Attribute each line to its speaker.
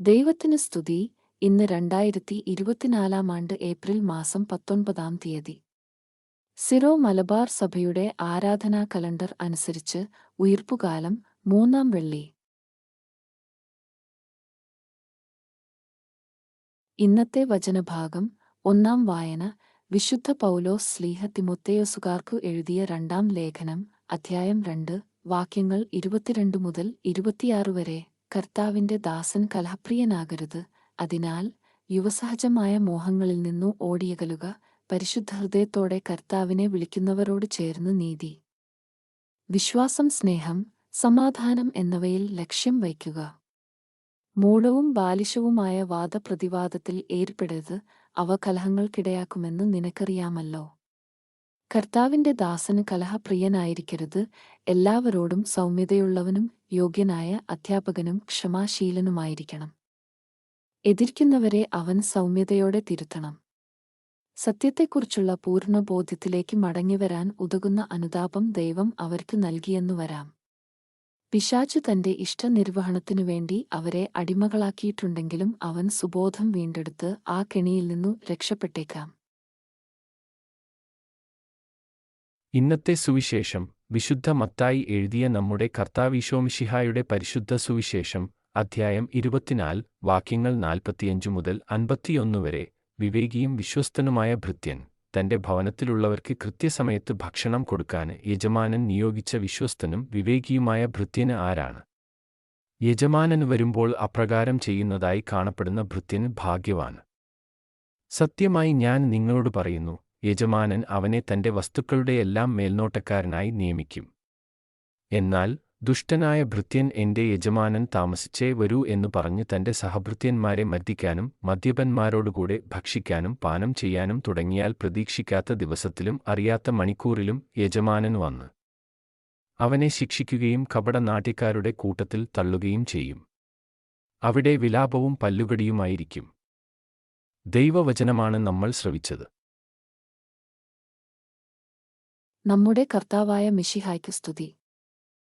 Speaker 1: ദൈവത്തിന് സ്തുതി. ഇന്ന് 2024 ഏപ്രിൽ മാസം 19 സിറോ മലബാർ സഭയുടെ ആരാധനാ കലണ്ടർ അനുസരിച്ച് ഉയിർപ്പുകാലം 3 വെള്ളി. ഇന്നത്തെ വചനഭാഗം. 1 വായന വിശുദ്ധ പൗലോസ് ശ്ലീഹ തിമോത്തേയോസുകാർക്കു എഴുതിയ 2 ലേഖനം, അധ്യായം 2, വാക്യങ്ങൾ 22 മുതൽ 26 വരെ. കർത്താവിന്റെ ദാസൻ കലഹപ്രിയനാകരുത്. അതിനാൽ യുവസഹജമായ മോഹങ്ങളിൽ നിന്നു ഓടിയകലുക. പരിശുദ്ധഹൃദയത്തോടെ കർത്താവിനെ വിളിക്കുന്നവരോട് ചേർന്ന് നീതി, വിശ്വാസം, സ്നേഹം, സമാധാനം എന്നിവയിൽ ലക്ഷ്യം വയ്ക്കുക. മൂഢവും ബാലിശവുമായ വാദപ്രതിവാദത്തിൽ ഏർപ്പെടരുത്. അവ കലഹങ്ങൾക്കിടയാക്കുമെന്ന് നിനക്കറിയാമല്ലോ. കർത്താവിന്റെ ദാസന് കലഹപ്രിയനായിരിക്കരുത്. എല്ലാവരോടും സൗമ്യതയുള്ളവനും യോഗ്യനായ അധ്യാപകനും ക്ഷമാശീലനുമായിരിക്കണം. എതിർക്കുന്നവരെ അവൻ സൗമ്യതയോടെ തിരുത്തണം. സത്യത്തെക്കുറിച്ചുള്ള പൂർണ്ണബോധ്യത്തിലേക്ക് മടങ്ങിവരാൻ ഉതകുന്ന അനുതാപം ദൈവം അവർക്ക് നൽകിയെന്നു വരാം. പിശാച് തന്റെ ഇഷ്ടനിർവഹണത്തിനുവേണ്ടി അവരെ അടിമകളാക്കിയിട്ടുണ്ടെങ്കിലും അവൻ സുബോധം വീണ്ടെടുത്ത് ആ കെണിയിൽ നിന്നു രക്ഷപ്പെട്ടേക്കാം.
Speaker 2: ഇന്നത്തെ സുവിശേഷം വിശുദ്ധ മത്തായി എഴുതിയ നമ്മുടെ കർത്താവീശോമിശിഹായുടെ പരിശുദ്ധ സുവിശേഷം, അധ്യായം 24, വാക്യങ്ങൾ 45 മുതൽ 51 വരെ. വിവേകിയും വിശ്വസ്തനുമായ ഭൃത്യൻ തന്റെ ഭവനത്തിലുള്ളവർക്ക് കൃത്യസമയത്ത് ഭക്ഷണം കൊടുക്കാൻ യജമാനൻ നിയോഗിച്ച വിശ്വസ്തനും വിവേകിയുമായ ഭൃത്യന് ആരാണ്? യജമാനൻ വരുമ്പോൾ അപ്രകാരം ചെയ്യുന്നതായി കാണപ്പെടുന്ന ഭൃത്യന് ഭാഗ്യവാൻ. സത്യമായി ഞാൻ നിങ്ങളോട് പറയുന്നു, യജമാനൻ അവനെ തന്റെ വസ്തുക്കളുടെയെല്ലാം മേൽനോട്ടക്കാരനായി നിയമിക്കും. എന്നാൽ ദുഷ്ടനായ ഭൃത്യൻ എന്റെ യജമാനൻ താമസിച്ചേ വരൂ എന്നു പറഞ്ഞ് തന്റെ സഹഭൃത്യന്മാരെ മർദ്ദിക്കാനും മദ്യപന്മാരോടുകൂടെ ഭക്ഷിക്കാനും പാനം ചെയ്യാനും തുടങ്ങിയാൽ പ്രതീക്ഷിക്കാത്ത ദിവസത്തിലും അറിയാത്ത മണിക്കൂറിലും യജമാനൻ വന്ന് അവനെ ശിക്ഷിക്കുകയും കപടനാട്യക്കാരുടെ കൂട്ടത്തിൽ തള്ളുകയും ചെയ്യും. അവിടെ വിലാപവും പല്ലുകടിയുമായിരിക്കും. ദൈവവചനമാണ് നമ്മൾ ശ്രവിച്ചത്.
Speaker 1: നമ്മുടെ കർത്താവായ മിശിഹായ്ക്ക് സ്തുതി.